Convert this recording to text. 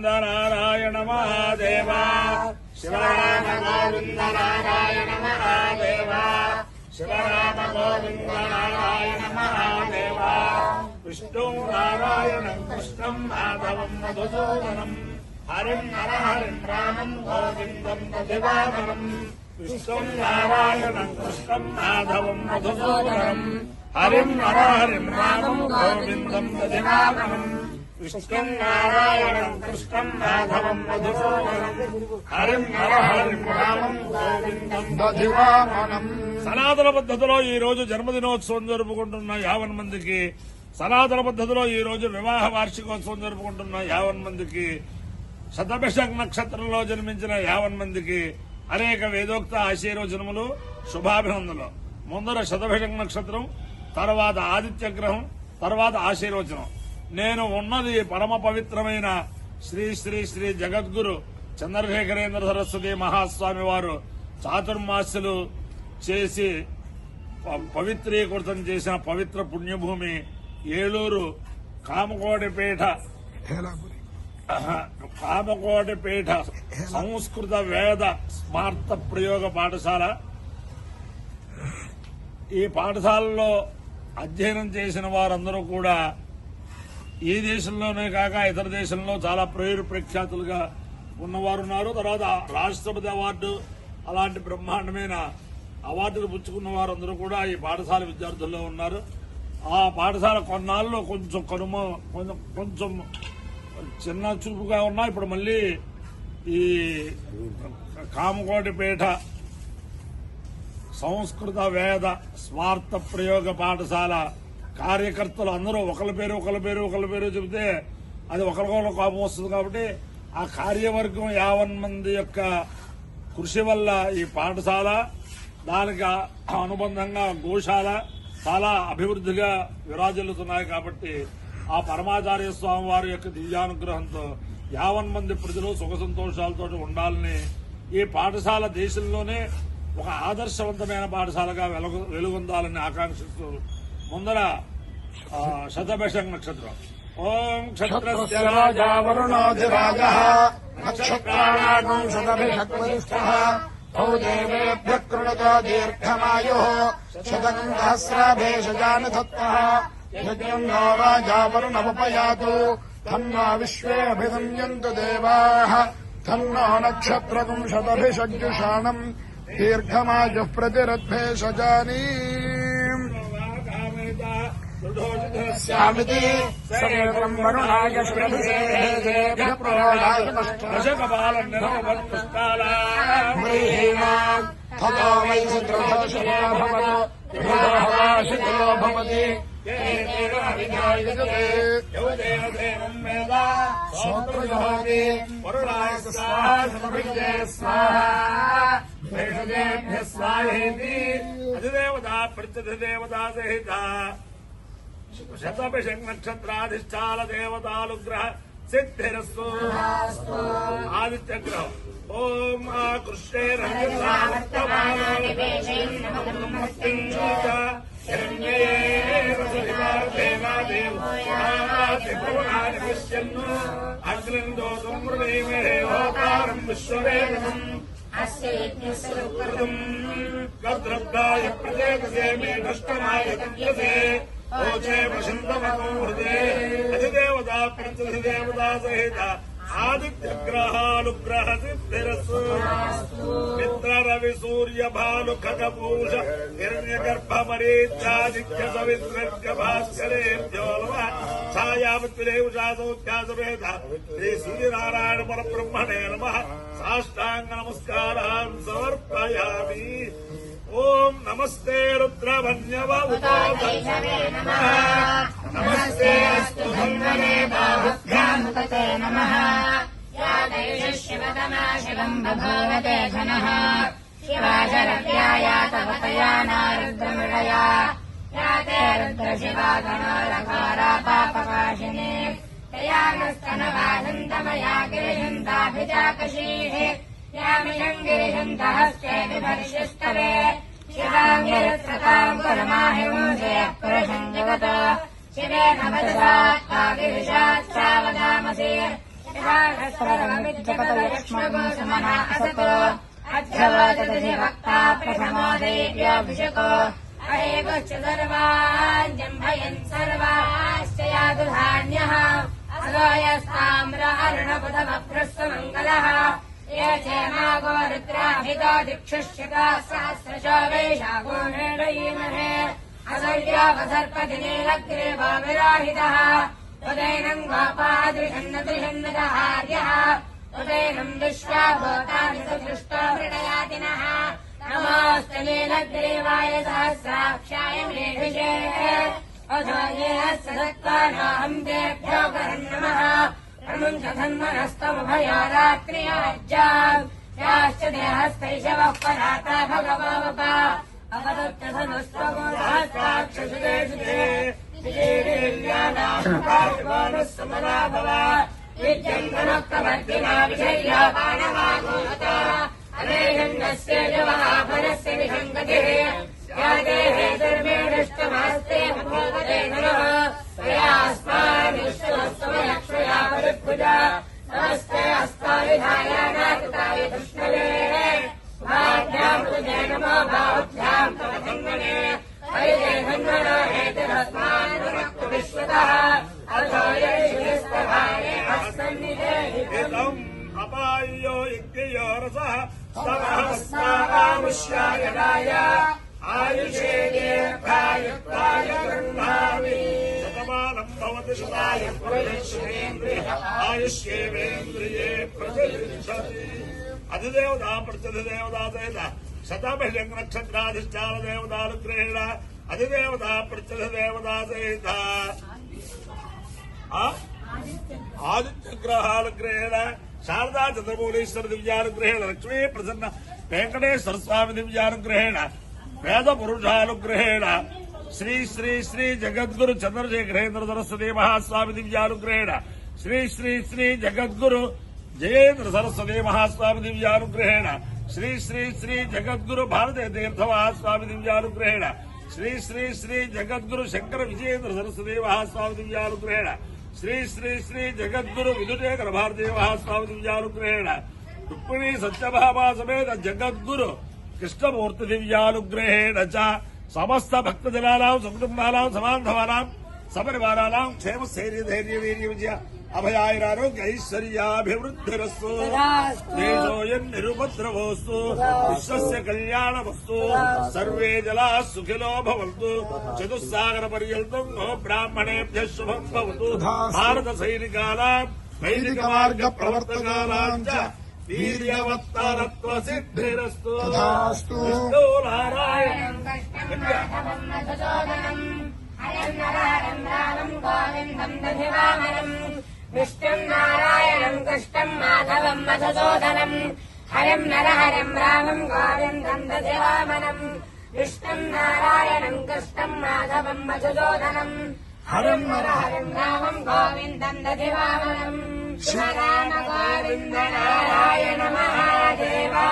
నారాయణ మహాదేవ శివరామ గోవింద నారాయణ మహాదేవ శివరామ గోవింద నారాయణ మహాదేవ విష్ణు నారాయణం కృష్ణం మాధవం మధుసూదనం హరిం నరహరిం రామం గోవిందం దధివామనం విష్ణు నారాయణం కృష్ణం మాధవం మధుసూదనం హరిం నరహరిం రామం గోవిందం దధివామనం విష్ణు నారాయణం కృష్ణం మాధవం మధుసూదనం హరిం నరహరిం రామం గోవిందం దధివామనం. సనాతన పద్ధతిలో ఈ రోజు జన్మదినోత్సవం జరుపుకుంటున్న 50 మందికి, సనాతన పద్ధతిలో ఈ రోజు వివాహ వార్షికోత్సవం జరుపుకుంటున్న 50 మందికి, శతభిష నక్షత్రంలో జన్మించిన 50 మందికి అనేక వేదోక్త ఆశీర్వచనములు, శుభాభినందనలు. ముందర శతభిష నక్షత్రం, తర్వాత ఆదిత్య గ్రహం, తర్వాత ఆశీర్వచనం. నేను ఉన్నది పరమ పవిత్రమైన శ్రీ శ్రీ శ్రీ జగద్గురు చంద్రశేఖరేంద్ర సరస్వతి మహాస్వామి వారు చాతుర్మాస్యులు చేసి పవిత్రీకృతం చేసిన పవిత్ర పుణ్యభూమి ఏలూరు కామకోటిపేట సంస్కృత వేద స్మార్త ప్రయోగ పాఠశాల. ఈ పాఠశాలలో అధ్యయనం చేసిన వారందరూ కూడా ఈ దేశంలోనే కాక ఇతర దేశంలో చాలా పేరు ప్రఖ్యాతులుగా ఉన్నవారున్నారు. తర్వాత రాష్ట్రపతి అవార్డు అలాంటి బ్రహ్మాండమైన అవార్డులు పుచ్చుకున్న వారందరూ కూడా ఈ పాఠశాల విద్యార్థుల్లో ఉన్నారు. ఆ పాఠశాల కొన్నాళ్ళు కొంచెం చిన్న చూపుగా ఉన్నా ఇప్పుడు మళ్లీ ఈ కామకోటిపేట సంస్కృత వేద స్వార్థ ప్రయోగ పాఠశాల కార్యకర్తలు అందరూ ఒకరి పేరు చెబితే అది ఒకరికొకరు కోపం వస్తుంది. కాబట్టి ఆ కార్యవర్గం 50 మంది యొక్క కృషి వల్ల ఈ పాఠశాల, దానికి అనుబంధంగా గోశాల చాలా అభివృద్ధిగా విరాజిల్లుతున్నాయి. కాబట్టి ఆ పరమాచార్య స్వామి వారి యొక్క దివ్యానుగ్రహంతో 50 మంది ప్రజలు సుఖ సంతోషాలతో ఉండాలని ఈ పాఠశాల దేశంలోనే ఒక ఆదర్శవంతమైన పాఠశాలగా వెలుగొందాలని ఆకాంక్షిస్తూ ముందర శతభిష నక్షత్రం. ఓం క్షత్రస్య రాజా వరుణోధిరాజః నక్షత్రాణాం శతభిషక్వరిష్ఠః భూదేవేభ్యః కృణతో దీర్ఘమాయుః శతం సహస్రాభేషజాని తత్వః యజ్ఞం నో రాజా వరుణముపయాతు తన్నో విశ్వే అభిసంయంతు దేవాః తన్నో నక్షత్రకం శతభిషజ్జుషాణం దీర్ఘమాయుః ప్రతిరద్భేషజాని శ్యామితి సర్వం వరుణాయ శ్రీభుజేభ్యః ప్రహ్లాదాయ తతో వై సుదృఢశిలో భవతు విభుధవాశిలో భవతి శ్రోత్రజోతి వరుణాయ స్వాహా శతభిషే స్వాహా భేషజేభ్యః స్వాహేతి అధిదేవతా ప్రత్యధిదేవతా సహిత శతభిష నక్షత్రాధిష్టాల దేవతానుగ్రహ సిద్ధిరస్తు. ఆదిత్య గ్రహం. ఓం ఆకృష్ణే అగ్నిందోమృదేవోకారం విశ్వవేదనం గద్రబ్దాయ ప్రజేతసే మే నష్టమాయ తవ్యసే ఓచే వసంతమకం హృదే అధిదేవతా ప్రత్యధిదేవతా సహిత ఆదిత్య గ్రహానుగ్రహ సిద్ధిరస్సు. మిత్ర రవి సూర్య భాను ఖగపూష హిరణ్య గర్భ మరీచాదిత్య సవిత్రర్య భాస్కరేభ్యోలవ ఛాయావత్తిరేవుషాసౌఖ్యాసమేత శ్రీ సూర్యనారాయణ పరబ్రహ్మణే నమః సాష్టాంగ నమస్కారాన్ సమర్పయామి. ఓం నమస్తే రుద్రవన్యవ నమస్తే అస్తు ధన్వనే బాహుభ్యాముపతే నమః. శివతమా శివం బభూవతే ఘనః శివాశరవ్యాయా తవతయా నారుద్రమృళయా యాతే రుద్రశివా గణోరఘోరా పాపకాశినే తయానస్తనవాదంతమయా గిరిశంతాభిజాకశీః యామిషం గిరిశంతహస్తే విభర్షిస్తవే శివాంగిరత్రతాం పరమాహింసే పురుషం జగతో శివేన వదసాత్తా గిరిశాత్సావదామసి सर्वमित्यपदलक्ष्मगो समना असतो अध्यवदति वक्ता प्रथमो देव्याभिषेको अहेगश्च सर्वान् जम्भयन् सर्वाश्च यादुधान्यः अगोयस्ताम्र अर्णपदमभ्रस्वमङ्गलः ये चेमागो रुद्राभितो दिक्षुष्यता सहस्रशो वैशाखो निर्णयीमहे असर्यावसर्पदिनेलग्रेवो विराहितः उदैनम् गोपादृशन्नदृशन्नदहार्यः उदैनम् विश्वाभूतानि सदृष्टो मृडयातिनः नमोऽस्तु नीलग्रीवाय सहस्राक्षाय मेघिषे अधो ये सदत्तानाहम् तेभ्यो नमः प्रमुञ्चधन्मनस्तमुभयो रात्रियाज्याम् याश्च देहस्तैषवः पराता भगवोप अपदत्तधनुस्त्वगुणाक्षसुदेशुदे विजयेर्यानामकार्यमाणः भव विद्यन्तनप्रवर्तिना विजय्या बाणवागोता अनेहन्नस्य जवापरस्य विसङ्गतिः या देहे धर्मेणष्टमास्ते भगवते नमः स्वयास्मान्निश्चलस्त्वमयक्षया परिपूजा नमस्ते अस्ताविधायानाकृताय कृष्णवे भाभ्याम् तुजे नमो बाहुभ्याम् तव धन्वने हरिते धन्वनो हेतुरस्मान् विश्वतः अथो यैस्तभारे अस्मन्निधेहितम् अपायो यज्ञयो रसः तमहस्तामुष्यायणाय आयुषे दीर्घायुक्ताय गृह्णामि शतमानं भवति शताय पुरुषेन्द्रिय आयुष्येवेन्द्रिये प्रतिष्ठति अधिदेवता प्रत्यधिदेवता सहित शतभिषङ् नक्षत्राधिष्ठान देवतानुग्रहेण अधिदेवता प्रत्यधिदेवता सहित आदित्यग्रहानुग्रहेण शारदा चंद्रमौलीश्वर दिव्यानुग्रहेण लक्ष्मी प्रसन्न वेंकटेश्वर स्वामी दिव्यानुग्रहेण वेद पुरुषानुग्रहेण श्री श्री श्री जगद्गुरु चंद्रशेखरेन्द्र सरस्वती महास्वामी दिव्यानुग्रहेण श्री श्री श्री जगद्गुरु जयेन्द्र सरस्वती महास्वामी दिव्यानुग्रहेण श्री श्री श्री जगद्गुरु भारती तीर्थ महास्वामी दिव्यानुग्रहेण श्री श्री श्री जगद्गुरु शंकर विजयेन्द्र सरस्वती महास्वामी दिव्यानुग्रहेण श्री श्री श्री जगद्गुरु विदुशेखर भारती महास्वामी दिव्यानुग्रहेण रुक्मिणी सत्यभामा समेत जगद्गुरु कृष्णमूर्ति दिव्यानुग्रहेण च समस्त भक्तजनानां सुकुटुम्बानां समान्धवानां सपरिवाराणां क्षेम स्थैर्य धैर्य वीर्य विजय अभयारोग्य ऐश्वर्याभिवृद्धिरस्तु देशोऽयं निरुपद्रवोऽस्तु विश्वस्य कल्याणमस्तु सर्वे जनाः सुखिनो भवन्तु चतुस्सागर पर्यन्तं नो ब्राह्मणेभ्यः शुभं भवतु भारत सैनिकानां वैदिक मार्ग प्रवर्तकानां च वीर्यवत्तारत्व सिद्धिरस्तु विष्णु नारायणं हरिं नरहरं रामं गोविन्दं दधिवामनम् विष्णुं नारायणं कृष्णं माधवं मधुसूदनम् हरिं नरहरं रामं गोविन्दं दधिवामनम् विष्णुं नारायणं कृष्णं माधवं मधुसूदनम् हरिं नरहरं रामं गोविन्दं दधिवामनम् श्री राम गोविन्द नारायण महादेवा।